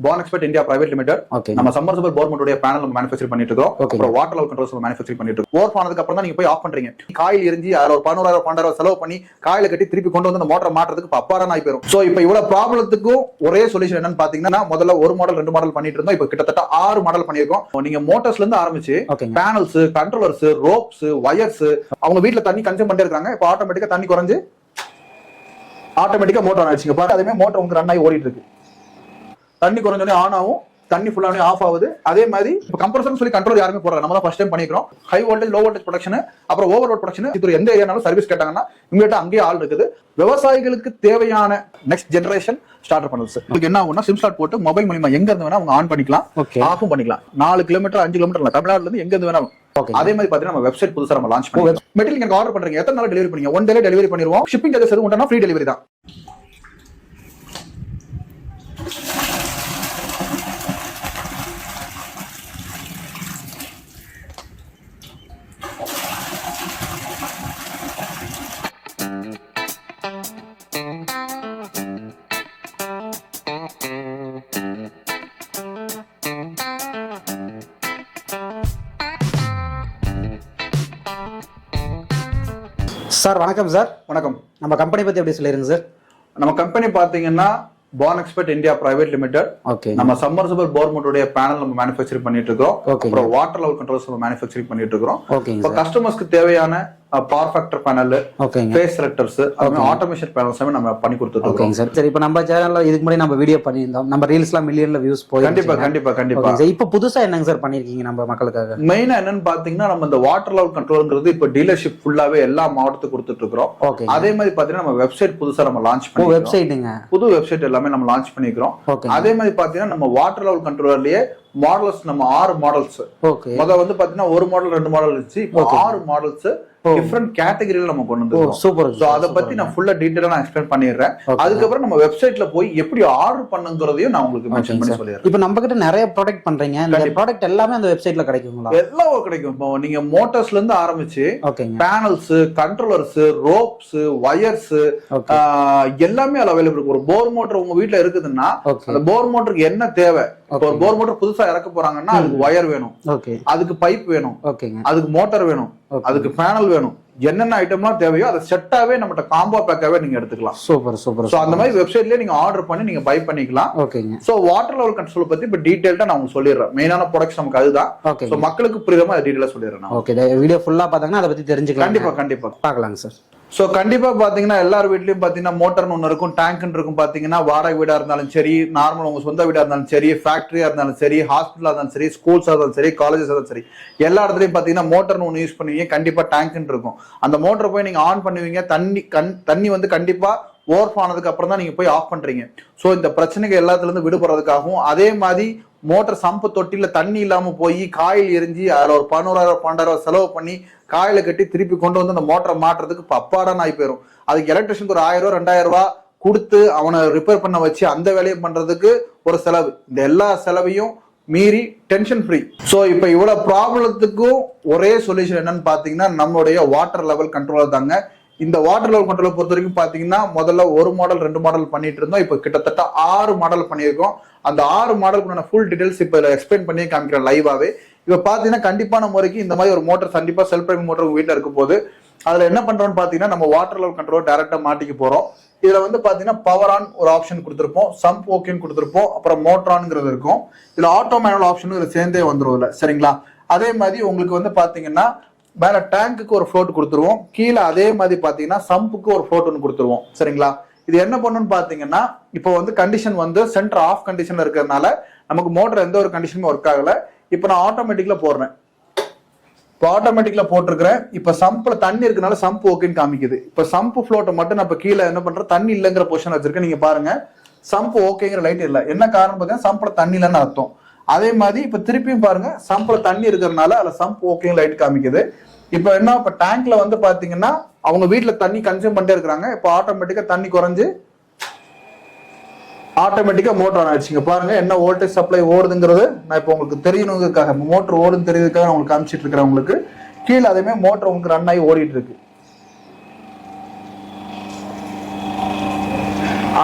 Born Expert India Private Limited. நம்ம submersible bore மோட்டருடைய panel நம்ம மேனுஃபேக்சர் பண்ணிட்டு இருக்கோம். அப்புறம் வாட்டர் லெவல் கண்ட்ரோல்ஸ் மேனுஃபேக்சர் பண்ணிட்டு இருக்கோம். ஓவர் ஆனதுக்கு அப்புறம் தான் நீங்க போய் ஆஃப் பண்றீங்க. காயில் எரிஞ்சி அதுல ஒரு 11,000 செலவு பண்ணி காயில கட்டி திருப்பி கொண்டு வந்து அந்த மோட்டரை மாட்டுறதுக்கு அப்பாரம் ஆகி போயிடும். சோ இப்போ இவ்வளவு ப்ராப்ளத்துக்கும் ஒரே சொல்யூஷன் என்னன்னு பாத்தீங்கன்னா, முதல்ல ஒரு மாடல் 2 மாடல் பண்ணிட்டு இருந்தோம். இப்போ கிட்டத்தட்ட 6 மாடல் பண்ணிருக்கோம். நீங்க மோட்டர்ஸ்ல இருந்து ஆரம்பிச்சு பேனல்ஸ், கண்ட்ரோலர்ஸ், ரோப்ஸ், வயர்ஸ், அவங்க வீட்டுல தண்ணி கன்சியூம் பண்ணிட்டு இருக்காங்க. இப்போ ஆட்டோமேட்டிக்கா தண்ணி குறைஞ்சு ஆட்டோமேட்டிக்கா மோட்டர் ஆன் ஆயிடுச்சுங்க. பாருங்க, அதுமே மோட்டர் உங்களுக்கு ரன் ஆகி ஓடிட்டு இருக்கு. தண்ணி குறைஞ்சோடனே ஆன் ஆகும், தண்ணி ஃபுல்லானே ஆஃப் ஆகுது. அதே மாதிரி இப்போ கம்ப்ரஸர்னு சொல்லி கண்ட்ரோல் யாருமே போடுறாங்க. நம்ம தான் ஃபர்ஸ்ட் டைம் பண்ணிக்கிறோம். High voltage, low voltage protection, அப்புறம் ஓவர் லோட் ப்ரொடக்ஷன், இது எந்த ஏரியானாலும் சர்வீஸ் கேட்டாங்கன்னா இமீடியட்டா அங்கேயே ஆள் இருக்குது. விவசாயிகளுக்கு தேவையான நெக்ஸ்ட் ஜெனரேஷன் ஸ்டார்டர் பண்ணது சார். உங்களுக்கு என்ன ஆகும்னா, சிம் ஸ்லாட் போட்டு மொபைல் மூலமா எங்க இருந்து வேணா அவங்க ஆன் பண்ணிக்கலாம், ஆஃபும் பண்ணிக்கலாம். 4 கிலோமீட்டர் 5 கிலோமீட்டர் தமிழ்நாடுல இருந்து எங்க இருந்து வேணாலும். அதே மாதிரி பாத்தீங்கன்னா நம்ம வெப்சைட் புதுசா நம்ம லான்ச் பண்ணுவோம். மெட்டீரியல் நீங்க ஆர்டர் பண்றீங்க, எத்தனை நாள் டெலிவரி பண்ணீங்க? 1 டே டெலிவரி பண்ணிடுவோம். ஷிப்பிங் சார்ஜஸ் எதுவும் உண்டனா ஃப்ரீ டெலிவரி தான். சார் வணக்கம் சார். வணக்கம். நம்ம கம்பெனி பத்தி எப்படி சொல்லிருங்க சார்? நம்ம கம்பெனி பாத்தீங்கன்னா Born Expert India Private Limited. நம்ம சம்மர்சிபிள் போர் மோட்டருடைய பேனல் நம்ம மேனுஃபேக்சர் பண்ணிட்டு இருக்கோம். அப்புறம் வாட்டர் லெவல் கண்ட்ரோல்ஸ் நம்ம மேனுஃபேக்சரிங் பண்ணிட்டு இருக்கோம். இப்போ கஸ்டமர்ஸ்க்கு தேவையான power factor panel, phase selectors, அப்புறம் ஆட்டோமேஷன் பேனல்ஸ் நம்ம பண்ணி கொடுத்துட்டு இருக்கோம். சார் சரி, இப்போ நம்ம சேனல்ல இதுக்கு முன்னாடி நம்ம வீடியோ பண்ணியிருந்தோம். நம்ம ரீல்ஸ்லாம் மில்லியன்ல வியூஸ் போய் கண்டிப்பா. இப்போ புதுசா என்னங்க சார் பண்ணிருக்கீங்க நம்ம மக்களுக்காக? மெயினா என்னன்னு பாத்தீங்கன்னா, நம்ம இந்த வாட்டர் லெவல் கண்ட்ரோல்ங்கிறது இப்போ டீலர்ஷிப் ஃபுல்லாவே எல்லா மாவட்டத்துக்கு கொடுத்துட்டு இருக்கோம். அதே மாதிரி பாத்தீங்கன்னா நம்ம வெப்சைட் புதுசா நம்ம லான்ச் பண்ணி வெப்சைட்டுங்க, புது வெப்சைட் எல்லாமே நம்ம லான்ச் பண்ணிக்கிறோம். அதே மாதிரி பாத்தீங்கன்னா நம்ம வாட்டர் லெவல் கண்ட்ரோலர்லயே மாடல்ஸ் நம்ம 6 மாடல்ஸ். முதல்ல வந்து பாத்தீங்கன்னா 1 மாடல் 2 மாடல் இருந்துச்சு. இப்போ 6 மாடல்ஸ் டிஃபரண்ட் கேட்டகரியில நம்ம கொண்டு வந்திருக்கோம். சூப்பர். சோ அத பத்தி நான் ஃபுல்லா டீடைலா நான் எக்ஸ்பிளைன் பண்ணிடுறேன். அதுக்கப்புறம் நம்ம வெப்சைட்ல போய் எப்படி ஆர்டர் பண்ணுங்கறதையும் நான் உங்களுக்கு மென்ஷன் பண்ணி சொல்லிடுறேன். இப்போ நம்ம கிட்ட நிறைய ப்ராடக்ட் பண்றீங்க. இந்த ப்ராடக்ட் எல்லாமே அந்த வெப்சைட்ல கிடைக்குங்களா? எல்லாம் கிடைக்கும். இப்போ நீங்க மோட்டார்ஸ்ல இருந்து ஆரம்பிச்சு பேனல்ஸ், கண்ட்ரோலர்ஸ், ரோப்ஸ், வயர்ஸ் எல்லாமே அதுல அவைலபிள் இருக்கு. ஒரு போர் மோட்டர் உங்க வீட்ல இருக்குதுன்னா அந்த போர் மோட்டருக்கு என்ன தேவை? ஒரு போர் மோட்டர் புதுசா இறக்க போறாங்கன்னா அதுக்கு வயர் வேணும், அதுக்கு பைப் வேணும், அதுக்கு மோட்டார் வேணும், அதுக்கு பேனல் வேணும். என்னென்ன ஐட்டம்லாம் தேவையோ அதை செட்டாவே நம்மகிட்ட காம்போ பேக்காவே நீங்க எடுத்துக்கலாம். சூப்பர். சோ அந்த மாதிரி வெப்சைட்லயே நீங்க ஆர்டர் பண்ணி நீங்க பை பண்ணிக்கலாம். சோ வாட்டர் லெவல் கண்ட்ரோல் பத்தி இப்ப டீடைலா நான் உங்களுக்கு சொல்லிடுறேன். மெயினான ப்ராடக்ட்ஸ் நமக்கு அதுதான். சோ மக்களுக்கு புரியுற மாதிரி டீடைலா சொல்லிடுறேன். ஓகே, வீடியோ ஃபுல்லா பார்த்தாங்கன்னா அதை பத்தி தெரிஞ்சுக்கலாம். கண்டிப்பா பார்க்கலாங்க சார். சோ கண்டிப்பா பாத்தீங்கன்னா எல்லார் வீட்லயும் பாத்தீங்கன்னா மோட்டர்னு ஒண்ணு இருக்கும், டேங்க்னு இருக்கும். பாத்தீங்கன்னா வாடகை வீடா இருந்தாலும் சரி, நார்மல் உங்க சொந்த வீடா இருந்தாலும் சரி, ஃபேக்டரியா இருந்தாலும் சரி, ஹாஸ்பிட்டலா இருந்தாலும் சரி, ஸ்கூல்ஸா இருந்தாலும் சரி, காலேஜஸ் இருந்தாலும் சரி, எல்லா இடத்துலயும் பாத்தீங்கன்னா மோட்டர்னு ஒண்ணு யூஸ் பண்ணுவீங்க. கண்டிப்பா டேங்க்னு இருக்கும். அந்த மோட்டரை போய் நீங்க ஆன் பண்ணுவீங்க. தண்ணி வந்து கண்டிப்பா ஓவர் ஆனதுக்கு அப்புறம் தான் நீங்க போய் ஆஃப் பண்றீங்க. சோ இந்த பிரச்சனைகள் எல்லாத்துல இருந்து விடுபடுறதுக்காகவும், அதே மாதிரி மோட்டர் சம்பு தொட்டில தண்ணி இல்லாம போய் காயில் எரிஞ்சு அதுல ஒரு 11,000 செலவு பண்ணி காயில கட்டி திருப்பி கொண்டு வந்து அந்த மோட்டரை மாட்டுறதுக்கு அப்பாடான ஆகி போயிடும். அதுக்கு எலக்ட்ரிஷனுக்கு ஒரு 1000 2,000 கொடுத்து அவனை ரிப்பேர் பண்ண வச்சு அந்த வேலையை பண்றதுக்கு ஒரு செலவு. இந்த எல்லா செலவையும் மீறி டென்ஷன் ஃப்ரீ. சோ இப்ப இவ்வளவு ப்ராப்ளத்துக்கும் ஒரே சொல்யூஷன் என்னன்னு பாத்தீங்கன்னா நம்மளுடைய வாட்டர் லெவல் கண்ட்ரோலர் தாங்க. இந்த வாட்டர் லெவல் கண்ட்ரோலை பொறுத்த வரைக்கும் பாத்தீங்கன்னா முதல்ல 1 மாடல் 2 மாடல் பண்ணிட்டு இருந்தோம். இப்போ கிட்டத்தட்ட 6 மாடல் பண்ணியிருக்கோம். அந்த 6 மாடலுக்கு ஃபுல் டீடைல்ஸ் இப்ப எக்ஸ்பிளைன் பண்ணி காமிக்கிறேன் லைவாவே. இப்ப பாத்தீங்கன்னா கண்டிப்பான முறைக்கு இந்த மாதிரி ஒரு மோட்டர் கண்டிப்பா செல்ஃப் டிரைவிங் மோட்டர் உங்க வீட்டுல இருக்கும் போது அதுல என்ன பண்றோம்னு பாத்தீங்கன்னா நம்ம வாட்டர் லெவல் கண்ட்ரோல் டைரக்டா மாட்டிக்க போறோம். இதுல வந்து பாத்தீங்கன்னா பவர் ஆன் ஒரு ஆப்ஷன் கொடுத்திருப்போம், சம்ப் ஓகேன்னு கொடுத்திருப்போம், அப்புறம் மோட்டர் ஆன்ங்கிறது இருக்கும். இதுல ஆட்டோ மேனுவல் ஆப்ஷன் இதுல சேர்ந்தே வந்துரும் இல்ல, சரிங்களா? அதே மாதிரி உங்களுக்கு வந்து பாத்தீங்கன்னா மேல டேங்குக்கு ஒரு ஃப்ளோட் கொடுத்துருவோம், கீழே அதே மாதிரி பாத்தீங்கன்னா சம்புக்கு ஒரு ஃப்ளோட் ஒன்று கொடுத்துருவோம், சரிங்களா? இது என்ன பண்ணுன்னு பாத்தீங்கன்னா இப்போ வந்து கண்டிஷன் வந்து சென்டர் ஆஃப் கண்டிஷன்ல இருக்கிறதுனால நமக்கு மோட்டர் எந்த ஒரு கண்டிஷனும் ஒர்க் ஆகல. இப்போ நான் ஆட்டோமேட்டிக்ல போடுறேன். இப்போ ஆட்டோமேட்டிக்ல போட்டிருக்கிறேன். இப்ப சம்ப்ல தண்ணி இருக்கனால சம்ப் ஓகேன்னு காமிக்குது. இப்ப சம்ப் ஃப்ளோட்டை மட்டும் நான் இப்ப கீழே என்ன பண்றேன், தண்ணி இல்லைங்கிற பொசிஷன் வச்சிருக்கேன். நீங்க பாருங்க, சம்ப் ஓகேங்கிற லைட் இல்லை. என்ன காரணம் பாத்தீங்கன்னா சம்ப்ல தண்ணி இல்லைன்னு அர்த்தம். அதே மாதிரி இப்ப திருப்பியும் பாருங்க, சம்ப்ல தண்ணி இருக்கிறதுனால அதுல சம்ப் ஓகே லைட் காமிக்குது. இப்ப என்ன, இப்ப டேங்க்ல வந்து பாத்தீங்கன்னா அவங்க வீட்டுல தண்ணி கன்சியூம் பண்ணிட்டே இருக்கிறாங்க. இப்ப ஆட்டோமேட்டிக்கா தண்ணி குறைஞ்சு ஆட்டோமேட்டிக்கா மோட்டர் ஆன் ஆயிடுச்சுங்க. பாருங்க என்ன வோல்டேஜ் சப்ளை ஓடுதுங்கிறது நான் இப்போ உங்களுக்கு தெரியணுங்கிறதுக்காக, மோட்டர் ஓடுன்னு தெரியுதுக்காக நான் உங்களுக்கு காமிச்சிட்டு இருக்கிறேன். உங்களுக்கு கீழே அதே மோட்டர் உங்களுக்கு ரன் ஆகி ஓடிட்டு இருக்கு.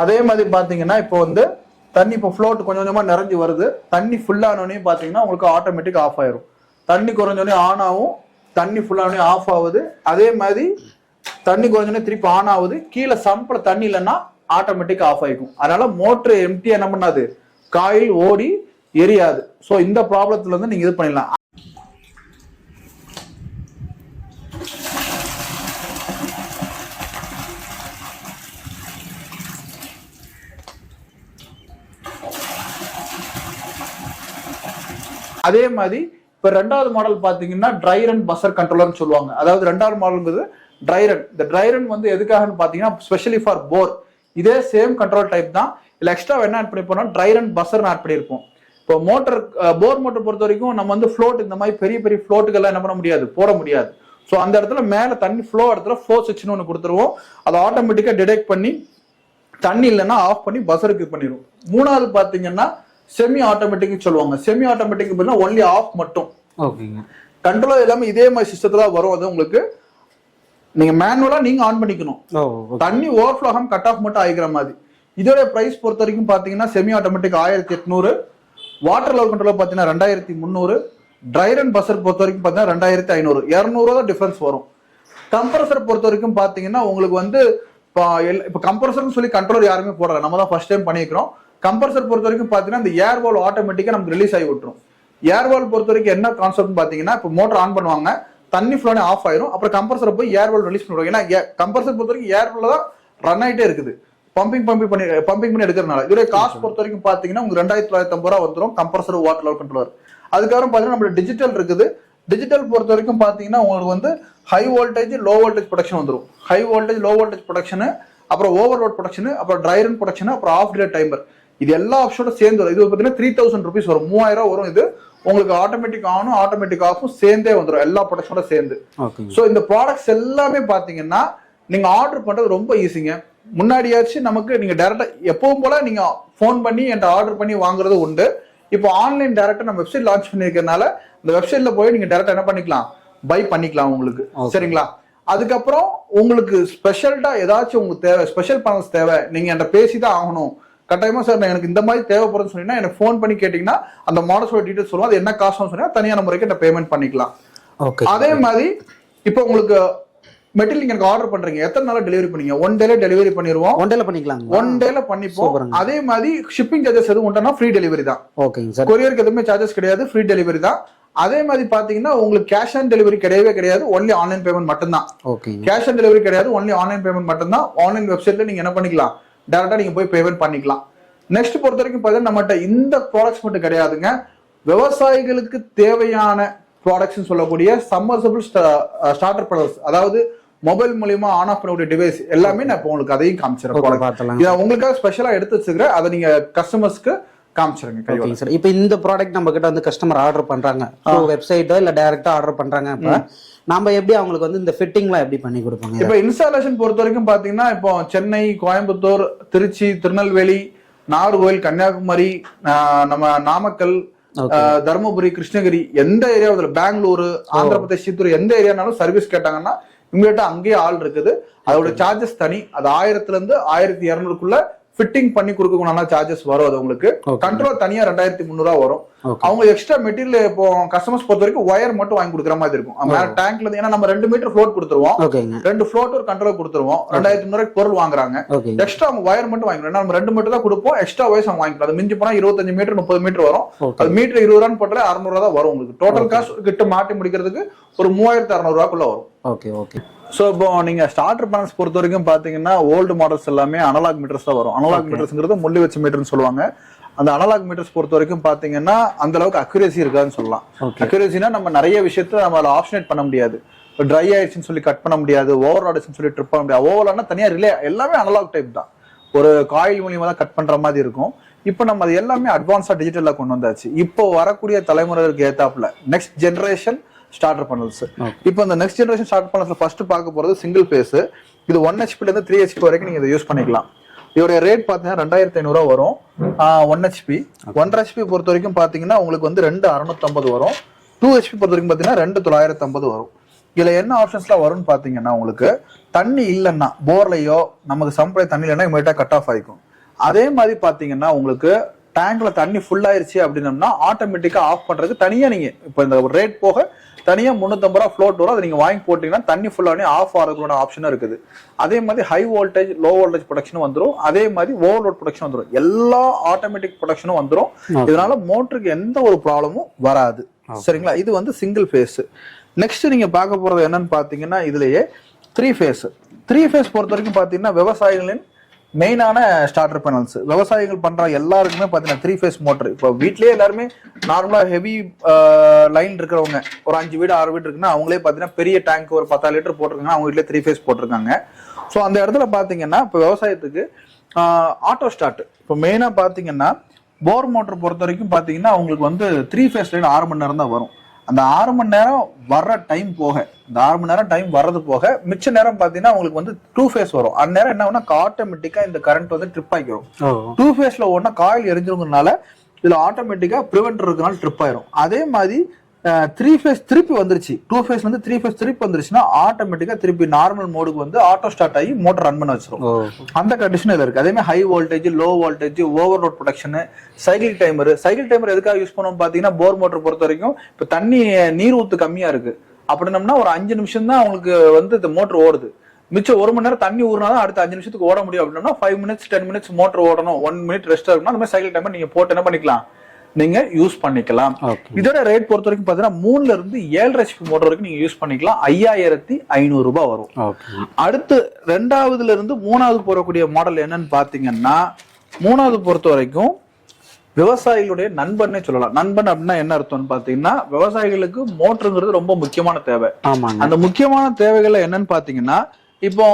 அதே மாதிரி பாத்தீங்கன்னா இப்போ வந்து தண்ணி இப்போ ஃப்ளோட் கொஞ்சம் கொஞ்சமா நிறைஞ்சு வருது. தண்ணி ஃபுல்லானோடனே பாத்தீங்கன்னா உங்களுக்கு ஆட்டோமேட்டிக் ஆஃப் ஆயிரும். தண்ணி குறைஞ்சோடனே ஆன் ஆகும், தண்ணி ஃபுல்லானோடனே ஆஃப் ஆகுது. அதே மாதிரி தண்ணி குறைஞ்சோடனே திருப்பி ஆன் ஆகுது. கீழே சம்பள தண்ணி இல்லைன்னா ஆட்டோமேட்டிக் ஆஃப் ஆயிக்கும். அதனால மோட்டர் எம்டி என்ன பண்ணாது, காயில் ஓடி எரியாது. ஸோ இந்த ப்ராப்ளத்துல இருந்து நீங்க இது பண்ணிடலாம். அதே மாதிரி இப்ப ரெண்டாவது மாடல் பாத்தீங்கன்னா ட்ரை ரன் பஸர் கண்ட்ரோலர்னு சொல்லுவாங்க. அதாவது ரெண்டாவது மாடல்ங்கிறது ட்ரை ரன். இந்த ட்ரை ரன் வந்து எதுக்காகன்னு பாத்தீங்கன்னா ஸ்பெஷலி ஃபார் போர். இதே சேம் கண்ட்ரோல் டைப் தான். இல்ல எக்ஸ்ட்ரா என்ன ஆட் பண்ணிருப்போம்னா ட்ரை ரன் பஸர் ஆட் பண்ணிருப்போம். இப்போ மோட்டர் போர் மோட்டர் பொறுத்த வரைக்கும் நம்ம வந்து ஃப்ளோட் இந்த மாதிரி பெரிய பெரிய ஃப்ளோட்டுகள்லாம் என்ன பண்ண முடியாது, போட முடியாது. ஸோ அந்த இடத்துல மேல தண்ணி ஃப்ளோ இடத்துல ஃபோர்ஸ் சுவிட்ச்னு ஒன்று கொடுத்துருவோம். அதை ஆட்டோமேட்டிக்கா டிடெக்ட் பண்ணி தண்ணி இல்லைன்னா ஆஃப் பண்ணி பஸருக்கு பண்ணிடும். மூணாவது பாத்தீங்கன்னா செமி ஆட்டோமேட்டிக் சொல்லுவாங்க. செமி ஆட்டோமேட்டிக் ஒன்லி ஆஃப் மட்டும். கண்ட்ரோல் எல்லாமே இதே மாதிரி சிஸ்டத்துல வரும். அது உங்களுக்கு நீங்க மேனுவலா நீங்க ஆன் பண்ணிக்கணும். தண்ணி ஓவர்ஃப்ளோ ஆகாம கட் ஆஃப் மட்டும் ஆகிக்கிற மாதிரி. இதோட பிரைஸ் பொறுத்த வரைக்கும் பாத்தீங்கன்னா semi automatic 1800, water level control பாத்தீங்கன்னா 2300, ட்ரை ரன் பஸர் பொறுத்த வரைக்கும் பாத்தீங்கன்னா 2500, 200 தான் டிஃபரன்ஸ் வரும். கம்ப்ரஸர் பொறுத்த வரைக்கும் பாத்தீங்கன்னா உங்களுக்கு வந்து இப்ப கம்ப்ரஸர்னு சொல்லி கண்ட்ரோலர் யாருமே போடல, நம்ம தான் ஃபர்ஸ்ட் டைம் பண்ணிக்கிறோம். கம்ப்ரஸர் பொறுத்த வரைக்கும் பாத்தீங்கன்னா இந்த ஏர் வால் ஆட்டோமேட்டிக்கா நமக்கு ரிலீஸ் ஆகி விட்டுரும். ஏர் வால் பொறுத்த வரைக்கும் என்ன கான்செப்ட் பாத்தீங்கன்னா இப்போ மோட்டர் ஆன் பண்ணுவாங்க, தண்ணி ஃப்ளோனே ஆஃப் ஆயிரும். அப்புறம் கம்ப்ரஸர் போய் ஏர் வால் ரிலீஸ் பண்ணுவாங்க. ஏன்னா கம்ப்ரஸர் பொறுத்த வரைக்கும் ஏர் வால் தான் ரன் ஆயிட்டே இருக்குது, பம்பிங் பண்ணி எடுக்கிறதுனால. இதோட காஸ்ட் பொறுத்த வரைக்கும் பாத்தீங்கன்னா உங்களுக்கு 2950 ரூபா வந்துடும் கம்ப்ரஸர் வாட்டர் லெவல் கண்ட்ரோலர். அதுக்கப்புறம் பாத்தீங்கன்னா நம்மளோட டிஜிட்டல் இருக்குது. டிஜிட்டல் பொறுத்த வரைக்கும் பாத்தீங்கன்னா உங்களுக்கு வந்து high voltage low voltage protection வந்துடும். High voltage low voltage protection, அப்புறம் ஓவர்லோட் ப்ரொடக்ஷன், அப்புறம் ட்ரை ரன் ப்ரொடக்ஷன், அப்புறம் ஆஃப் டே டைமர். இது எல்லா ஆப்ஷனோட சேர்ந்து வரும். இது பாத்தீங்கன்னா 3000 rupees வரும், 3000 வரும். இது உங்களுக்கு ஆட்டோமேட்டிக் ஆனும் ஆட்டோமேட்டிக் ஆஃபும் சேர்ந்தே வந்துடும், எல்லா ப்ரொடக்ஷனோட சேர்ந்து. சோ இந்த ப்ராடக்ட்ஸ் எல்லாமே பாத்தீங்கன்னா நீங்க ஆர்டர் பண்றது ரொம்ப ஈஸிங்க. முன்னாடியாச்சும் நமக்கு நீங்க டைரக்டா எப்பவும் போல நீங்க போன் பண்ணி என்கிட்ட ஆர்டர் பண்ணி வாங்குறது உண்டு. இப்போ ஆன்லைன் டைரக்டா நம்ம வெப்சைட் லான்ச் பண்ணிருக்கனால இந்த வெப்சைட்ல போய் நீங்க டைரக்டா என்ன பண்ணிக்கலாம், பை பண்ணிக்கலாம் உங்களுக்கு. சரிங்களா? அதுக்கப்புறம் உங்களுக்கு ஸ்பெஷல்டா ஏதாச்சும் உங்களுக்கு தேவை, ஸ்பெஷல் பேனல்ஸ் தேவை, நீங்க என்கிட்ட பேசிதான் ஆகணும். கட்டாயமா சார் எனக்கு இந்த மாதிரி தேவைப்படுதுன்னு சொன்னீங்கன்னா எனக்கு ஃபோன் பண்ணி கேட்டீங்கன்னா அந்த மாடல்ஸோட டீடைல்ஸ் சொல்லுவோம். அது என்ன காஸ்ட்னு சொன்னா தனியான முறைக்கு என்ன பேமெண்ட் பண்ணிக்கலாம். அதே மாதிரி இப்போ உங்களுக்கு மெட்டீரியல் எனக்கு ஆர்டர் பண்றீங்க, எத்தனை நாள் டெலிவரி பண்ணீங்க? 1 டேல டெலிவரி பண்ணிடுவோம். 1 டேல பண்ணிக்கலாம். 1 டேல பண்ணிப்போம். அதே மாதிரி ஷிப்பிங் சார்ஜஸ் எதுவும் உண்டனா ஃப்ரீ டெலிவரி தான். ஓகேங்க சார். கொரியருக்கு எதுவுமே சார்ஜஸ் கிடையாது, ஃப்ரீ டெலிவரி தான். அதே மாதிரி பாத்தீங்கன்னா உங்களுக்கு கேஷ் ஆன் டெலிவரி கிடையவே கிடையாது, ஒன்லி ஆன்லைன் பேமெண்ட் மட்டும் தான். கேஷ் ஆன் டெலிவரி கிடையாது, ஒன்லி ஆன்லைன் பேமெண்ட் மட்டும் தான். ஆன்லைன் வெப்சைட்ல நீங்க என்ன பண்ணிக்கலாம், டைரக்டா நீங்க போய் பேமெண்ட் பண்ணிக்கலாம். நெக்ஸ்ட் பொறுத்த வரைக்கும் பாத்தீங்கன்னா நம்மகிட்ட இந்த ப்ராடக்ட்ஸ் மட்டும் கிடையாதுங்க. விவசாயிகளுக்கு தேவையான ப்ராடக்ட்ஸ் சொல்லக்கூடிய சம்மர்சபிள் ஸ்டார்டர் ப்ராடக்ட்ஸ், அதாவது மொபைல் மூலியமா ஆன் ஆஃப் பண்ணக்கூடிய டிவைஸ் எல்லாமே நான் இப்போ உங்களுக்கு அதையும் காமிச்சிடறேன். இதை உங்களுக்காக ஸ்பெஷலா எடுத்து வச்சுக்கிறேன், அதை நீங்க கஸ்டமர்ஸ்க்கு காமிச்சிருங்க. சார் இப்போ இந்த ப்ராடக்ட் நம்ம கிட்ட வந்து கஸ்டமர் ஆர்டர் பண்றாங்க, வெப்சைட்டோ இல்ல டைரக்டா ஆர்டர் பண்றாங்க, அப்ப நாம எப்படி அவங்களுக்கு வந்து இந்த ஃபிட்டிங்லாம் எப்படி பண்ணி கொடுப்பாங்க? இப்போ இன்ஸ்டாலேஷன் பொறுத்த வரைக்கும் பாத்தீங்கன்னா இப்போ சென்னை, கோயம்புத்தூர், திருச்சி, திருநெல்வேலி, நாகர்கோவில், கன்னியாகுமரி, நம்ம நாமக்கல், தருமபுரி, கிருஷ்ணகிரி, எந்த ஏரியாவில், பெங்களூரு, ஆந்திர பிரதேஷ், சித்தூர், எந்த ஏரியானாலும் சர்வீஸ் கேட்டாங்கன்னா இம்மிடியா அங்கேயே ஆள் இருக்குது. அதோட சார்ஜஸ் தனி. அது 1000 இருந்து 1200 ஃபிட்டிங் பண்ணி கொடுக்கணும்னா சார்ஜஸ் வரும். அது உங்களுக்கு கண்ட்ரோல் தனியா 2300 வரும். அவங்க எக்ஸ்ட்ரா மெட்டீரியல் இப்போ கஸ்டமர்ஸ் பொறுத்த வரைக்கும் ஒயர் மட்டும் வாங்கி கொடுக்குற மாதிரி இருக்கும். டேங்க்ல இருந்து, ஏன்னா நம்ம 2 மீட்டர் ஃப்ளோட் கொடுத்துருவோம், 2 ஃப்ளோட் ஒரு கண்ட்ரோல் கொடுத்துருவோம். 2300 பொருள் வாங்குறாங்க, எக்ஸ்ட்ரா அவங்க ஒயர் மட்டும் வாங்கிக்கலாம். நம்ம 2 மீட்டர் தான் கொடுப்போம், எக்ஸ்ட்ரா ஒயர்ஸ் அவங்க வாங்கிக்கலாம். அது மிஞ்சி போனா 25 மீட்டர் 30 மீட்டர் வரும். அது மீட்டர் 20 ரூபான்னு போட்டாலே 600 தான் வரும் உங்களுக்கு. டோட்டல் காஸ்ட் கிட்ட மாட்டி முடிக்கிறதுக்கு ஒரு 3600 வரும். Okay okay. ஸோ இப்போ நீங்க ஸ்டார்டர் பேனல்ஸ் பொறுத்த வரைக்கும் பாத்தீங்கன்னா ஓல்டு மாடல்ஸ் எல்லாமே அனலாக் மீட்டர்ஸ் தான் வரும். அனலாக் மீட்டர்ஸ்ங்கிறது முள்ளி வச்ச மீட்டர்னு சொல்லுவாங்க. அந்த அனலாக் மீட்டர்ஸ் பொறுத்த வரைக்கும் பாத்தீங்கன்னா அந்த அளவுக்கு அக்யூரேசி இருக்காதுன்னு சொல்லலாம். அக்யூரேசினா நம்ம நிறைய விஷயத்த நம்ம ஆப்ஷனேட் பண்ண முடியாது. இப்போ ட்ரை ஆயிடுச்சுன்னு சொல்லி கட் பண்ண முடியாது, ஓவர் ஆயிடுச்சுன்னு சொல்லி ட்ரிப் பண்ண முடியாது. ஓவர்லானா தனியா ரிலே, எல்லாமே அனலாக் டைப் தான். ஒரு காயில் மூலியமா தான் கட் பண்ற மாதிரி இருக்கும். இப்போ நம்ம அது எல்லாமே அட்வான்ஸா டிஜிட்டலா கொண்டு வந்தாச்சு. இப்போ வரக்கூடிய தலைமுறைக்கு ஏத்தாப்புல நெக்ஸ்ட் ஜெனரேஷன் ஸ்டார்டர் பேனல்ஸ். இப்போ இந்த நெக்ஸ்ட் ஜெனரேஷன் ஸ்டார்டர் பேனல்ஸ்ல ஃபர்ஸ்ட் பார்க்க போறது சிங்கிள் பேஸ். இது 1 HP ல இருந்து 3 HP வரைக்கும் நீங்க இதை யூஸ் பண்ணிக்கலாம். இதோட ரேட் பாத்தீங்கன்னா 2500 வரும் 1 HP. 1.5 HP பொறுத்த வரைக்கும் பாத்தீங்கன்னா உங்களுக்கு வந்து 2650 வரும். 2 HP பொறுத்த வரைக்கும் பாத்தீங்கன்னா 2950 வரும். இதுல என்ன ஆப்ஷன்ஸ்லாம் வரும்னு பாத்தீங்கன்னா உங்களுக்கு தண்ணி இல்லைன்னா, போர்லயோ நமக்கு சம்பளை தண்ணி இல்லைன்னா இமீடியட்டா கட் ஆஃப் ஆயிக்கும். அதே மாதிரி பாத்தீங்கன்னா உங்களுக்கு டேங்க்ல தண்ணி ஃபுல் ஆயிருச்சு அப்படின்னம்னா ஆட்டோமேட்டிக்கா ஆஃப் பண்றதுக்கு தனியா நீங்க இப்ப இந்த ரேட் போக தனியா 350 ரூபா ஃப்ளோட் வரும். அதை நீங்க வாங்கி போட்டீங்கன்னா தண்ணி ஃபுல்லானே ஆஃப் ஆகிறதுக்கான ஆப்ஷனும் இருக்குது. அதே மாதிரி ஹை வோல்டேஜ் லோ வோல்டேஜ் ப்ரொடக்ஷனும் வந்துடும். அதே மாதிரி ஓவர்லோட் ப்ரொடக்ஷன் வந்துடும். எல்லா ஆட்டோமேட்டிக் ப்ரொடக்ஷனும் வந்துடும். இதனால மோட்டருக்கு எந்த ஒரு ப்ராப்ளமும் வராது. சரிங்களா? இது வந்து சிங்கிள் ஃபேஸ். நெக்ஸ்ட் நீங்க பார்க்க போறது என்னன்னு பாத்தீங்கன்னா இதுலயே 3 ஃபேஸ். 3 ஃபேஸ் பொறுத்த வரைக்கும் பாத்தீங்கன்னா விவசாயிகளின் மெயினான ஸ்டார்டர் பேனல்ஸ். விவசாயிகள் பண்ற எல்லாருக்குமே பாத்தீங்கன்னா 3 ஃபேஸ் மோட்டர். இப்போ வீட்லயே எல்லாருமே நார்மலா ஹெவி லைன் இருக்கிறவங்க ஒரு 5 வீடு 6 வீடு இருக்குன்னா அவங்களே பாத்தீங்கன்னா பெரிய டேங்க் ஒரு 10 லிட்டர் போட்டிருக்காங்க. அவங்க வீட்லயே 3 ஃபேஸ் போட்டிருக்காங்க. ஸோ அந்த இடத்துல பாத்தீங்கன்னா இப்போ விவசாயத்துக்கு ஆட்டோ ஸ்டார்ட். இப்போ மெயினா பாத்தீங்கன்னா போர் மோட்டர் பொறுத்த வரைக்கும் பாத்தீங்கன்னா அவங்களுக்கு வந்து 3 ஃபேஸ் லைன் 6 மணி நேரம் தான் வரும். அந்த 6 மணி நேரம் வர்ற டைம் போக, இந்த 6 மணி நேரம் டைம் வர்றது போக மிச்ச நேரம் பாத்தீங்கன்னா உங்களுக்கு வந்து 2 ஃபேஸ் வரும். அந்த நேரம் என்ன ஆகும்னா ஆட்டோமேட்டிக்கா இந்த கரண்ட் வந்து ட்ரிப் ஆகிரும். 2 ஃபேஸ்ல ஒன்னா காயில் எரிஞ்சிருங்கனால இதுல ஆட்டோமேட்டிக்கா ப்ரிவென்டர் இருக்கனால ட்ரிப் ஆயிரும். அதே மாதிரி 3 ஃபேஸ் திருப்பி வந்துருச்சு, 2 ஃபேஸ்ல இருந்து 3 ஃபேஸ் திருப்பி வந்துருச்சுன்னா ஆட்டோமேட்டிக்கா திருப்பி நார்மல் மோடுக்கு வந்து ஆட்டோ ஸ்டார்ட் ஆகி மோட்டர் ரன் பண்ண வச்சிரும். அந்த கண்டிஷன் இதுல இருக்கு. அதே மாதிரி high voltage low voltage overload production cycle timer எதுக்காக யூஸ் பண்ணுவோம் பாத்தீங்கன்னா போர் மோட்டர் பொறுத்த வரைக்கும் இப்ப தண்ணி நீர் ஊத்து கம்மியா இருக்கு அப்படின்னம்னா ஒரு 5 நிமிஷம் தான் அவங்களுக்கு வந்து இந்த மோட்டர் ஓடுது. மிச்சம் 1 மணி நேரம் தண்ணி ஊறினாதான் அடுத்த 5 நிமிஷத்துக்கு ஓட முடியும் அப்படின்னா 5 மினிட்ஸ் 10 மினிட்ஸ் மோட்டர் ஓடணும், 1 மினிட் ரெஸ்ட் இருக்கணும். அந்த மாதிரி சைக்கிள் டைமர் நீங்க போட்டு என்ன பண்ணிக்கலாம், நீங்க யூஸ் பண்ணிக்கலாம். இதோட ரேட் பொறுத்த வரைக்கும் பாத்தீங்கன்னா 3ல இருந்து 7.5 HP மோட்டர் வரைக்கும் நீங்க யூஸ் பண்ணிக்கலாம். 5500 ரூபாய் வரும். அடுத்து 2வதுல இருந்து 3வது போறக்கூடிய மாடல் என்னன்னு பாத்தீங்கன்னா 3வது பொறுத்த வரைக்கும் விவசாயிகளுடைய நண்பன்னே சொல்லலாம். நண்பன் அப்படின்னா என்ன அர்த்தம்னு பாத்தீங்கன்னா விவசாயிகளுக்கு மோட்டருங்கிறது ரொம்ப முக்கியமான தேவை. அந்த முக்கியமான தேவைகள் என்னன்னு பாத்தீங்கன்னா இப்போ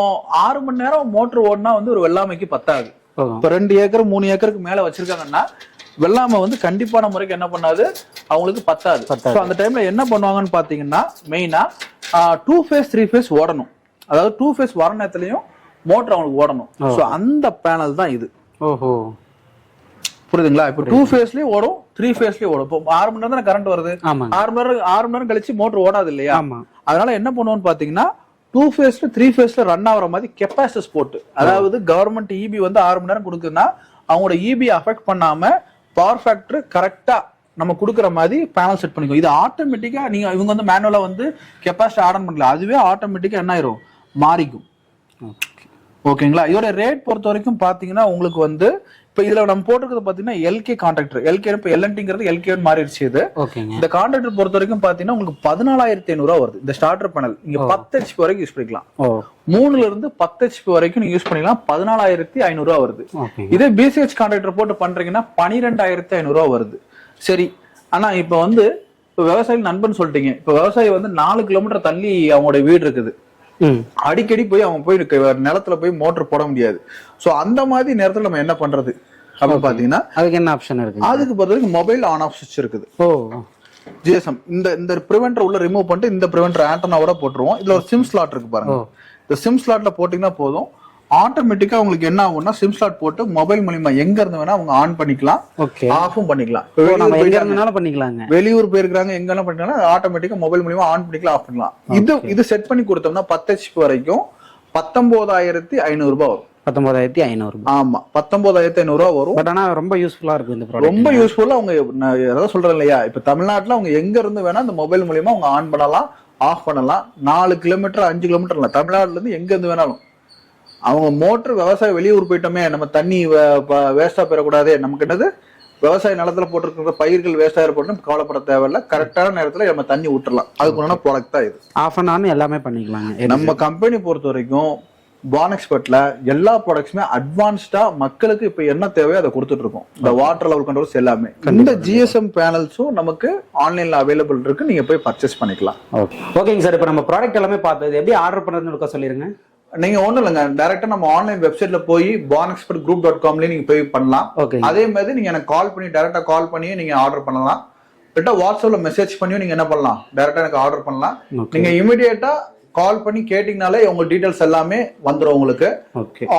6 மணி நேரம் மோட்டர் ஓடினா வந்து ஒரு வெள்ளாமைக்கு பத்தாது. இப்ப 2 ஏக்கர் 3 ஏக்கருக்கு மேல வச்சிருக்காங்கன்னா வெள்ளாமை வந்து கண்டிப்பான முறைக்கு என்ன பண்ணாது, அவங்களுக்கு பத்தாது. அந்த டைம்ல என்ன பண்ணுவாங்கன்னு பாத்தீங்கன்னா மெயினா 2 ஃபேஸ் 3 ஃபேஸ் ஓடணும். அதாவது 2 ஃபேஸ் வர நேரத்துலயும் மோட்டர் அவங்களுக்கு ஓடணும். சோ அந்த பேனல் தான் இது. ஓஹோ, புரியுதுங்களா? இப்ப 2 ஃபேஸ்லயும் ஓடும் 3 ஃபேஸ்லயும் ஓடும். இப்போ 6 மணி நேரம் தானே கரண்ட் வருது. 6 மணி நேரம் கழிச்சு மோட்டர் ஓடாது இல்லையா? அதனால என்ன பண்ணுவோம்னு பாத்தீங்கன்னா 2 ஃபேஸ்ல 3 ஃபேஸ்ல ரன் ஆகிற மாதிரி கெப்பாசிட்டர்ஸ் போட்டு, அதாவது கவர்மெண்ட் இபி வந்து 6 மணி நேரம் கொடுக்குதுன்னா அவங்களோட இபி அஃபெக்ட் பண்ணாம பவர் ஃபேக்டர் கரெக்டா நம்ம கொடுக்குற மாதிரி பேனல் செட் பண்ணிக்கோ. இது ஆட்டோமேட்டிக்கா நீங்க இவங்க வந்து மேனுவலா வந்து கெப்பாசிட்டி ஆன் பண்ணல, அதுவே ஆட்டோமேட்டிக்கா என்ன ஆயிரும், மாறிக்கும். ஓகேங்களா? இதோட ரேட் பொறுத்த வரைக்கும் பாத்தீங்கன்னா உங்களுக்கு வந்து இப்ப இதுல நம்ம போட்டிருக்கிறது பாத்தீங்கன்னா எல்கே கான்ட்ராக்டர். எல்கே இப்ப எல்என்டிங்கிறது எல்கேன்னு மாறிடுச்சு. இது இந்த கான்ட்ராக்டர் பொறுத்த வரைக்கும் பாத்தீங்கன்னா உங்களுக்கு 14500 ரூபாய் வருது. இந்த ஸ்டார்டர் பேனல் நீங்க 10 HP வரைக்கும் யூஸ் பண்ணிக்கலாம். 3ல இருந்து 10 HP வரைக்கும் நீங்க யூஸ் பண்ணிக்கலாம். 14500 ரூபாய் வருது. இதே பிசிஹெச் கான்ட்ராக்டர் போட்டு பண்றீங்கன்னா 12500 ரூபாய் வருது. சரி, ஆனா இப்ப வந்து விவசாயி நண்பன் சொல்லிட்டீங்க. இப்ப விவசாயி வந்து 4 கிலோமீட்டர் தள்ளி அவங்களோட வீடு இருக்குது. அடிக்கடி போய் அவங்க போய் நிலத்துல போய் மோட்டர் போட முடியாது. சோ அந்த மாதிரி நேரத்துல நம்ம என்ன பண்றது அப்படின்னு பாத்தீங்கன்னா அதுக்கு என்ன ஆப்ஷன் இருக்கு? அதுக்கு பொறுத்த வரைக்கும் மொபைல் ஆன் ஆஃப் சுவிட்ச் இருக்குது. ஜிஎஸ்எம் இந்த பிரிவென்டர் உள்ள ரிமூவ் பண்ணிட்டு இந்த பிரிவென்டர் ஆண்டனாவோட போட்டுருவோம். இதுல ஒரு சிம் ஸ்லாட் இருக்கு பாருங்க. இந்த சிம் ஸ்லாட்ல போட்டீங்கன்னா போதும், ஆட்டோமேட்டிக்கா உங்களுக்கு என்ன ஆகும்னா சிம் ஸ்லாட் போட்டு மொபைல் மூலமா எங்க இருந்து வேணா அவங்க ஆன் பண்ணிக்கலாம், ஆஃபும் பண்ணிக்கலாம். வெளியூர் போயிருக்காங்க எங்க வேணா பண்ணிக்கலாம், ஆட்டோமேட்டிக்கா மொபைல் மூலமா ஆன் பண்ணிக்கலாம், ஆஃப் பண்ணிக்கலாம். இது செட் பண்ணி கொடுத்தோம்னா 10 HP வரைக்கும் 19500 ரூபாய் வரும். 19500. ஆமா, 19500 ரூபாய் வரும். பட் ஆனா ரொம்ப யூஸ்ஃபுல்லா இருக்கு இந்த ப்ராடக்ட். ரொம்ப யூஸ்ஃபுல்லா. அவங்க ஏதாவது சொல்றேன் இல்லையா, இப்ப தமிழ்நாட்டுல அவங்க எங்க இருந்து வேணா இந்த மொபைல் மூலமா அவங்க ஆன் பண்ணலாம், ஆஃப் பண்ணலாம். 4 கிலோமீட்டர் 5 கிலோமீட்டர் இல்ல, தமிழ்நாட்டுல இருந்து எங்க இருந்து வேணாலும் அவங்க மோட்டர் விவசாய வெளியூர் போயிட்டோமே நம்ம தண்ணி வேஸ்டா பெறக்கூடாது, நமக்கு என்னது விவசாய நிலத்துல போட்டிருக்கிற பயிர்கள் வேஸ்டா இருப்போம் கவலைப்பட தேவையில்ல. கரெக்டான நேரத்துல நம்ம தண்ணி விட்டுறலாம். அதுக்குள்ள ப்ராடக்ட் தான் இது. ஆஃப் அண்ட் ஆன் எல்லாமே பண்ணிக்கலாம். நம்ம கம்பெனி பொறுத்த வரைக்கும் பான் எக்ஸ்பர்ட்ல எல்லா ப்ராடக்ட்ஸுமே அட்வான்ஸ்டா மக்களுக்கு இப்ப என்ன தேவையோ அதை கொடுத்துட்டு இருக்கோம். இந்த வாட்டர் லெவல் கண்ட்ரோல்ஸ் எல்லாமே இந்த ஜிஎஸ்எம் பேனல்ஸும் நமக்கு ஆன்லைன்ல அவைலபிள் இருக்கு. நீங்க போய் பர்ச்சேஸ் பண்ணிக்கலாம். ஓகேங்க சார், இப்ப நம்ம ப்ராடக்ட் எல்லாமே பார்த்தது எப்படி ஆர்டர் பண்றதுன்னு சொல்லிருங்க. நீங்க ஒண்ணும் இல்லைங்க, டைரக்டா நம்ம ஆன்லைன் வெப்சைட்ல போய் bonexpertgroup.com நீங்க போய் பண்ணலாம். அதே மாதிரி நீங்க எனக்கு கால் பண்ணி டைரக்டா கால் பண்ணி நீங்க ஆர்டர் பண்ணலாம். வாட்ஸ்அப்ல மெசேஜ் பண்ணியும் நீங்க என்ன பண்ணலாம், டைரக்டா எனக்கு ஆர்டர் பண்ணலாம். நீங்க இமிடியேட்டா கால் பண்ணி கேட்டீங்கனாலே உங்க டீடைல்ஸ் எல்லாமே வந்துடும் உங்களுக்கு.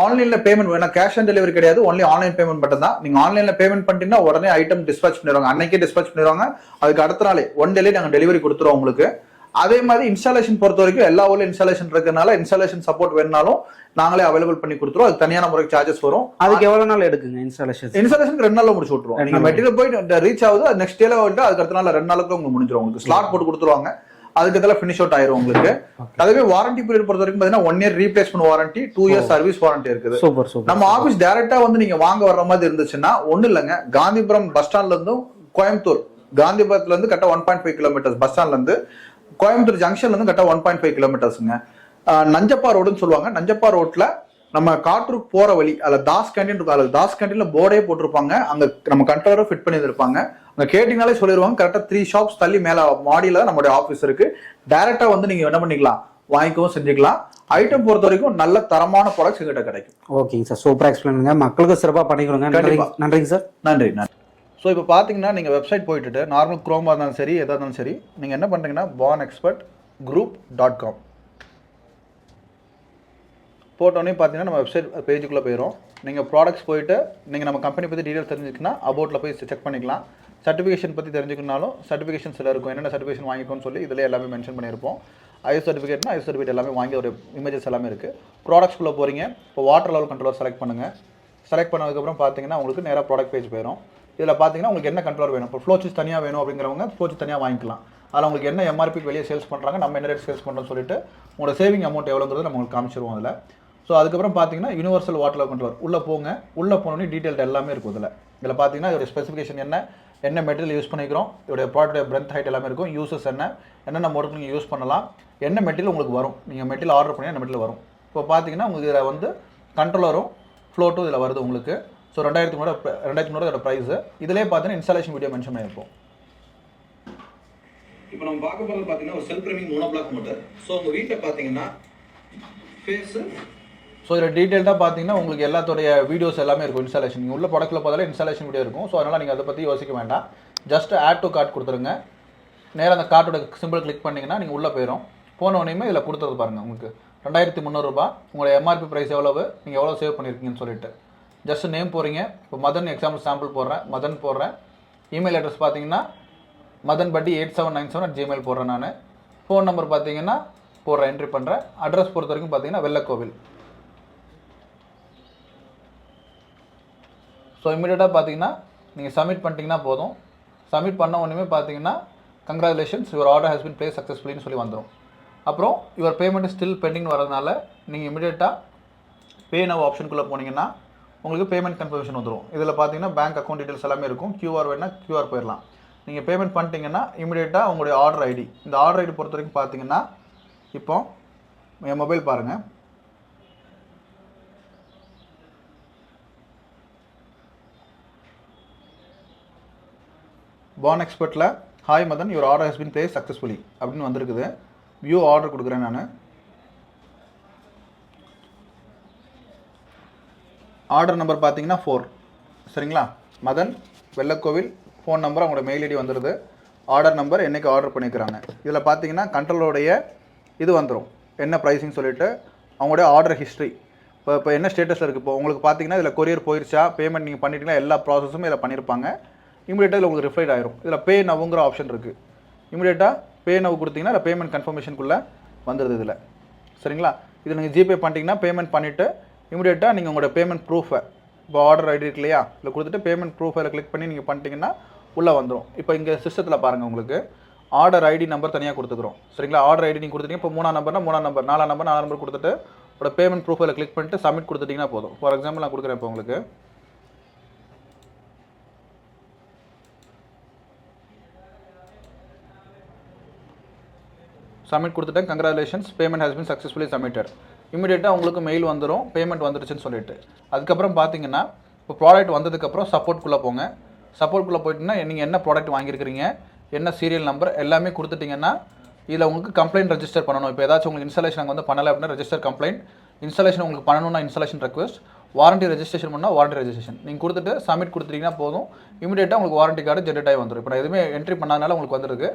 ஆன்லைன்ல பேமெண்ட் வேணா, கேஷ் ஆன் டெலிவரி கிடையாது, ஒன்லி ஆன்லைன் பேமெண்ட் மட்டும் தான். நீங்க ஆன்லைன்ல பேமெண்ட் பண்ணிட்டீங்கன்னா உடனே ஐட்டம் டிஸ்பேச் பண்ணிடுவாங்க, அன்னைக்கே டிஸ்பேச் பண்ணிடுவாங்க. அதுக்கு அடுத்த நாளே 1 டே நாங்க டெலிவரி கொடுத்துருவோம் உங்களுக்கு. அதே மாதிரி இன்ஸ்டாலேஷன் பொறுத்த வரைக்கும் எல்லா ஊர்ல இன்ஸ்டாலேஷன் இருக்கிறதுனால இன்ஸ்டாலேஷன் சப்போர்ட் வேணும்னாலும் நாங்களே அவைலபிள் பண்ணி கொடுத்துருவோம். அது தனியான முறைக்கு சார்ஜஸ் வரும். அதுக்கு எவ்வளவு நாள் எடுக்குங்க இன்ஸ்டாலேஷன்? இன்ஸ்டாலேஷன் 2 நாள்ல முடிச்சு விட்டுருவோம். நீங்க மெட்டீரியல் போய் ரீச் ஆகுது, அது நெக்ஸ்ட் டேல வந்துட்டு அதுக்கு அடுத்த நாள் 2 நாளுக்கு உங்களுக்கு முடிஞ்சிடும். உங்களுக்கு ஸ்லாட் போட்டு கொடுத்துருவாங்க, அதுக்கு இதெல்லாம் ஃபினிஷ் அவுட் ஆயிரும் உங்களுக்கு. அதுவே வாரண்டி பீரியட் பொறுத்த வரைக்கும் பாத்தீங்கன்னா 1 year replacement warranty, 2 year service warranty இருக்குது. சூப்பர். நம்ம ஆபீஸ் டைரக்டா வந்து நீங்க வாங்க வர்ற மாதிரி இருந்துச்சுன்னா ஒண்ணு இல்லைங்க, காந்திபுரம் பஸ் ஸ்டாண்ட்ல இருந்தும் கோயம்புத்தூர், காந்திபுரத்துல இருந்து கரெக்டா 1.5 கிலோமீட்டர்ஸ், பஸ் ஸ்டாண்ட்ல இருந்து கோயம்புத்தூர் ஜங்ஷன்ல இருந்து கரெக்டா 1.5 கிலோமீட்டர்ஸ்ங்க. நஞ்சப்பா ரோடுன்னு சொல்லுவாங்க. நஞ்சப்பா ரோட்ல நம்ம காட்டூருக்கு போற வழி, அதுல தாஸ் கேண்டீன் இருக்கும். அதுல தாஸ் கேண்டீன்ல போர்டே போட்டிருப்பாங்க. அங்க நம்ம கண்ட்ரோலரும் ஃபிட் பண்ணி இருப்பாங்க. அங்க கேட்டீங்கனாலே சொல்லிடுவாங்க. கரெக்டா 3 ஷாப்ஸ் தள்ளி மேல மாடியில நம்மளுடைய ஆபீஸ் இருக்கு. டைரக்டா வந்து நீங்க என்ன பண்ணிக்கலாம், வாங்கிக்கவும் செஞ்சுக்கலாம். ஐட்டம் பொறுத்த வரைக்கும் நல்ல தரமான ப்ராடக்ட்ஸ் எங்கிட்ட கிடைக்கும். ஓகேங்க சார், சூப்பரா எக்ஸ்பிளைன் பண்ணுங்க, மக்களுக்கு சிறப்பா பண்ணிக்கிறோங்க. நன்றிங்க சார். நன்றி. ஸோ இப்போ பார்த்தீங்கன்னா நீங்கள் வெப்சைட் போயிட்டு நார்மல் குரோமாக இருந்தாலும் சரி, எதாக இருந்தாலும் சரி, நீங்கள் என்ன பண்ணுறீங்கன்னா bornexpertgroup.com போட்டோன்னே பார்த்தீங்கன்னா நம்ம வெப்சைட் பேஜுக்குள்ளே போயிடும். நீங்கள் ப்ராடக்ட்ஸ் போயிட்டு நீங்கள் நம்ம கம்பெனி பற்றி டீட்டெயில் தெரிஞ்சுக்கினா அபவுட்டில் போய் செக் பண்ணிக்கலாம். சர்டிஃபிகேஷன் பற்றி தெரிஞ்சுக்கணும்னாலும் சர்டிஃபிகேஷன் சில இருக்கும், என்னென்ன சர்டிஃபிகேஷன் வாங்கிக்கணும்னு சொல்லி இதில் எல்லாமே மென்ஷன் பண்ணியிருப்போம். ஐஎஸ் சர்டிஃபிகேட்னா ஐஎஸ் சர்டிஃபிகேட் எல்லாமே வாங்கி ஒரு இமேஜஸ் எல்லாமே இருக்குது. ப்ராடக்ட்ஸ்குள்ளே போகிறீங்க, இப்போ வாட்டர் லெவல் கண்ட்ரோலர் செலக்ட் பண்ணுங்கள். செலக்ட் பண்ணதுக்கப்புறம் பார்த்தீங்கன்னா உங்களுக்கு நேராக ப்ராடக்ட் பேஜ் போயிடும். இதில் பார்த்தீங்கன்னா உங்களுக்கு என்ன கண்ட்ரோலர் வேணும், இப்போ ஃப்ளோச்சிஸ் தனியாக வேணும் அப்படிங்கிறவங்க ஃப்ளோச்சிஸ் தனியாக வாங்கிக்கலாம். அதில் உங்களுக்கு என்ன எம்ஆர்பிக்கு வெளியே சேல்ஸ் பண்ணுறாங்க, நம்ம என்ன ரேட் சேல்ஸ் பண்ணுறோம்னு சொல்லிட்டு உங்களோட சேவிங் அமௌண்ட் எவ்வளோங்கிறது நம்ம உங்களுக்கு காமிச்சிருவோம் அதில். ஸோ அதுக்கப்புறம் பார்த்தீங்கன்னா யூனிவர்சல் வாட்டர் கண்ட்ரோலர் உள்ளே போங்க. உள்ளே போனோடனே டீட்டெயில் எல்லாமே இருக்கும். இதில் பார்த்தீங்கன்னா இதோட ஸ்பெசிஃபிகேஷன் என்ன மெட்டீரியல் யூஸ் பண்ணிக்கிறோம், இதோட ப்ராடக்ட் பிரெத் ஹைட் எல்லாமே இருக்கும். யூசஸ் என்னென்ன மாடலுக்கு நீங்கள் யூஸ் பண்ணலாம், என்ன மெட்டீரியல் உங்களுக்கு வரும், நீங்கள் மெட்டீரியல் ஆர்டர் பண்ணி என்ன மெட்டீரியல் வரும். இப்போ பார்த்தீங்கன்னா உங்களுக்கு இதில் வந்து கண்ட்ரோலரும் ஃப்ளோட்டும் இதில் வருது உங்களுக்கு. ஸோ 2300 இதோட ப்ரைஸு. இதிலே பார்த்தீங்கன்னா இன்ஸ்டாலேஷன் வீடியோ மென்ஷன் பண்ணியிருப்போம். இப்போ நம்ம பார்க்க போகிறது பார்த்தீங்கன்னா ஒரு self driving monoblock motor. So உங்கள் வீட்டில் பார்த்தீங்கன்னா ஃபேஸு, ஸோ இதில் டீட்டெயில்டாக பார்த்தீங்கன்னா உங்களுக்கு எல்லாத்தோடைய வீடியோஸ் எல்லாமே இருக்கும். இன்ஸ்டாலேஷன் நீங்கள் உள்ள ப்ராடக்ட்டில் பார்த்தாலே இன்ஸ்டாலேஷன் வீடியோ இருக்கும். ஸோ அதனால் நீங்கள் அதை பற்றி யோசிக்க வேண்டாம். ஜஸ்ட் ஆட் டு கார்ட் கொடுத்துருங்க. நேராக அந்த கார்ட்டோட சிம்பிள் கிளிக் பண்ணிங்கன்னா நீங்கள் உள்ளே போயிடும். போனோடனே இதில் கொடுத்துறது பாருங்கள், உங்களுக்கு 2300 ரூபாய். உங்களோட எம்ஆர்பி ப்ரைஸ் எவ்வளவு, நீங்கள் எவ்வளோ சேவ் பண்ணியிருக்கீங்கன்னு சொல்லிட்டு ஜஸ்ட் நேம் போகிறீங்க. இப்போ மதன் எக்ஸாம்பிள் சாம்பிள் போடுறேன், மதன் போடுறேன். இமெயில் அட்ரஸ் பார்த்தீங்கன்னா madanbuddy8797 போடுறேன் நான். ஃபோன் நம்பர் பார்த்தீங்கன்னா போடுறேன், என்ட்ரி பண்ணுறேன். அட்ரஸ் பொறுத்த வரைக்கும் பார்த்தீங்கன்னா வெள்ளக்கோவில். ஸோ இமீடியட்டாக பார்த்தீங்கன்னா நீங்கள் சப்மிட் பண்ணிட்டீங்கன்னா போதும். சப்மிட் பண்ண ஒன்றுமே பார்த்தீங்கன்னா congratulations your order has been placed சக்ஸஸ்ஃபுல்லின்னு சொல்லி வந்துடும். அப்புறம் யுவர் பேமெண்ட் ஸ்டில் பெண்டிங் வரதுனால நீங்கள் இமீடியட்டாக பே நவ் ஆப்ஷனுக்குள்ளே போனீங்கன்னா உங்களுக்கு பேமெண்ட் கன்ஃபர்மேஷன் வந்துடும். இதில் பார்த்தீங்கன்னா பேங்க் அக்கௌண்ட் டீட்டெயில்ஸ் எல்லாமே இருக்கும். QR வேணா QR போயிடலாம். நீங்கள் பேமெண்ட் பண்ணிட்டீங்கன்னா இமீடியட்டாக உங்களுடைய ஆர்டர் ஐடி, இந்த ஆர்டர் ஐடி பொறுத்த வரைக்கும் பார்த்தீங்கன்னா இப்போ என் மொபைல் பாருங்கள், பான் எக்ஸ்பர்ட்டில் hi Madan your order has been placed successfully அப்படின்னு வந்திருக்குது. வியூ ஆர்டர் கொடுக்குறேன் நான். ஆர்டர் நம்பர் பார்த்தீங்கன்னா 4, சரிங்களா? மதன் வெள்ளக்கோவில், ஃபோன் நம்பர், அவங்களோட மெயில் ஐடி வந்துடுது. ஆர்டர் நம்பர், என்றைக்கு ஆர்டர் பண்ணிக்கிறாங்க. இதில் பார்த்தீங்கன்னா கண்ட்ரோலோடைய இது வந்துடும், என்ன ப்ரைஸிங் சொல்லிவிட்டு அவங்களுடைய ஆர்டர் ஹிஸ்ட்ரி. இப்போ என்ன ஸ்டேட்டஸில் இருக்குது. இப்போ உங்களுக்கு பார்த்தீங்கன்னா இதில் கொரியர் போயிடுச்சா, பேமெண்ட் நீங்கள் பண்ணிட்டீங்கன்னா எல்லா ப்ராசஸுமே இதில் பண்ணியிருப்பாங்க. இமீடியட்டாக இதில் உங்களுக்கு ரிஃப்ளைட் ஆயிரும். இதில் பே நவுங்கிற ஆப்ஷன் இருக்குது. இமீடியட்டாக பே நவ் கொடுத்தீங்கன்னா இல்லை பேமெண்ட் கன்ஃபர்மேஷனுக்குள்ளே வந்துடுது இதில், சரிங்களா? இதில் நீங்கள் ஜிபே பண்ணிட்டீங்கன்னா பேமெண்ட் பண்ணிவிட்டு இமீடியட்டாக நீங்கள் உங்களோட பேமெண்ட் ப்ரூஃபை, இப்போ ஆர்டர் ஐடி இருக்கு இல்லையா, இதில் கொடுத்துட்டு பேமெண்ட் ப்ரூஃபை கிளிக் பண்ணி நீங்கள் பண்ணிட்டீங்கன்னா உள்ளே வந்துடும். இப்போ இங்கே சிஸ்டத்தில் பாருங்கள், உங்களுக்கு ஆர்டர் ஐடி நம்பர் தனியாக கொடுத்துக்கிறோம், சரிங்களா? ஆர்டர் ஐடி நீங்கள் கொடுத்துட்டீங்க. இப்போ 3ஆம் நம்பர்னா 3ஆம் நம்பர், 4ஆம் நம்பர் 4 நம்பர் கொடுத்துட்டு உங்களோட பேமெண்ட் ப்ரூஃபில் கிளிக் பண்ணிட்டு சப்மிட் கொடுத்துட்டிங்கன்னா போதும். ஃபார் எக்ஸாம்பிள் நான் கொடுக்குறேன். இப்போ உங்களுக்கு சப்மிட் கொடுத்துட்டேன். Congratulations payment has been successfully submitted. இமீடியட்டாக உங்களுக்கு மெயில் வந்துடும் பேமெண்ட் வந்துருச்சுன்னு சொல்லிட்டு. அதுக்கப்புறம் பார்த்தீங்கன்னா இப்போ ப்ராடக்ட் வந்ததுக்கப்புறம் சப்போர்ட்குள்ளே போங்க. சப்போர்ட்குள்ளே போயிட்டுன்னா நீங்கள் என்ன ப்ராடக்ட் வாங்கியிருக்கிறீங்க, என்ன சீரியல் நம்பர் எல்லாமே கொடுத்துட்டிங்கன்னா இதில் உங்களுக்கு கம்ப்ளைண்ட் ரெஜிஸ்டர் பண்ணணும். இப்போ ஏதாச்சும் உங்களுக்கு இன்ஸ்டாலேஷன் அங்கே வந்து பண்ணலை அப்படின்னா ரெஜிஸ்டர் கம்ப்ளைண்ட், இன்ஸ்டாலேஷன் உங்களுக்கு பண்ணணும்னா இன்ஸ்டாலேஷன் ரெக்வஸ்ட், வாரண்டி ரெஜிஸ்ட்ரேஷன் பண்ணால் வாரண்டி ரெஜிஸ்ட்ரேஷன் நீங்கள் கொடுத்துட்டு சப்மிட் கொடுத்துட்டிங்கன்னா போதும். இமீடியட்டாக உங்களுக்கு வாரண்டி கார்டு ஜென்ரேட் ஆகி வந்துடும். இப்போ நான் எதுவுமே என்ட்ரி பண்ணாதனால உங்களுக்கு வந்துருக்கு.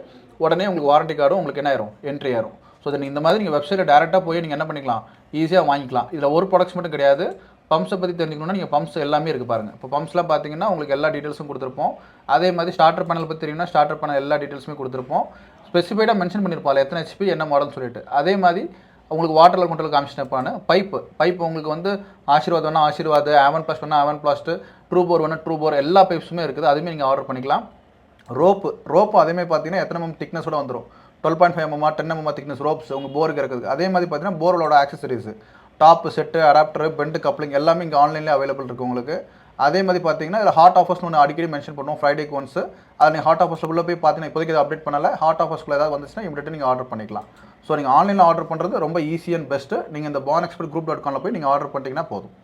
உடனே உங்களுக்கு வாரண்டி கார்டும் உங்களுக்கு என்ன ஆயிரும், என்ட்ரி ஆயிரும். ஸோ இந்த மாதிரி நீங்கள் வெப்சைட்டில் டேரெக்டாக போய் நீங்கள் என்ன பண்ணிக்கலாம், ஈஸியாக வாங்கிக்கலாம். இதில் ஒரு ப்ராடக்ட்ஸ் மட்டும் கிடையாது, பம்ப்ஸை பற்றி தெரிஞ்சுக்கணும்னா நீங்கள் பம்ப்ஸ் எல்லாமே இருக்குது பாருங்கள். இப்போ பம்ப்ஸ்லாம் பார்த்தீங்கன்னா உங்களுக்கு எல்லா டீட்டெயில்ஸும் கொடுத்துருப்போம். அதே மாதிரி ஸ்டார்டர் பேனல் பற்றி தெரியும்னா ஸ்டார்டர் பேனல் எல்லா டீட்டெயில்ஸுமே கொடுத்துருப்போம். ஸ்பெசிஃபைடாக மென்ஷன் பண்ணியிருப்பாள் எத்தனை ஹெச்பி என்ன மாடல்னு சொல்லிட்டு. அதே மாதிரி உங்களுக்கு வாட்டரில் கொண்டு காமிச்சினப்பான பைப்பு உங்களுக்கு வந்து ஆசீர்வாத் வேணால் ஆசீர்வாத், ஆவன் பிளாஸ்ட் வேணால் ஆவன் பிளாஸ்ட், ட்ரூ போர் வேணால் ட்ரூ போர், எல்லா பைப்ஸுமே இருக்குது. அதுவுமே நீங்கள் ஆர்டர் பண்ணிக்கலாம். ரோப்பு அதேமாதிரி பார்த்தீங்கன்னா எத்தனை mm திக்னஸோட வந்துடும், 12.5 mm 10 mm திக்னஸ் ரோப்ஸ் உங்கள் போருக்கு இருக்குது. அதே மாதிரி பார்த்தீங்கன்னா போரோட accessories, top, set, adapter, bend, coupling எல்லாமே இங்கே ஆன்லைன்லேயே அவைலபிள் இருக்குது உங்களுக்கு. அதே மாதிரி பார்த்தீங்கன்னா இதில் ஹாட் ஆஃபர்ஸ்னு ஒன்று அடிக்கடி மென்ஷன் பண்ணுவோம், ஃப்ரைடேக்கு ஒன்ஸ். அது நீங்கள் ஹாட் ஆஃபர்ஸ்க்குள்ளே போய் பார்த்தீங்கன்னா இப்போதைக்கு இதை அப்டேட் பண்ணல, ஹாட் ஆஃபர்ஸ்க்குள்ள ஏதாவது வந்துச்சுன்னா இமீடியட்டாக நீங்கள் ஆர்டர் பண்ணிக்கலாம். ஸோ நீங்கள் ஆன்லைனில் ஆர்டர் பண்ணுறது ரொம்ப ஈஸி அண்ட் பெஸ்ட்டு. நீங்கள் இந்த bornexpert group.com போய் நீங்கள் ஆர்டர் பண்ணிட்டீங்கன்னா போதும்.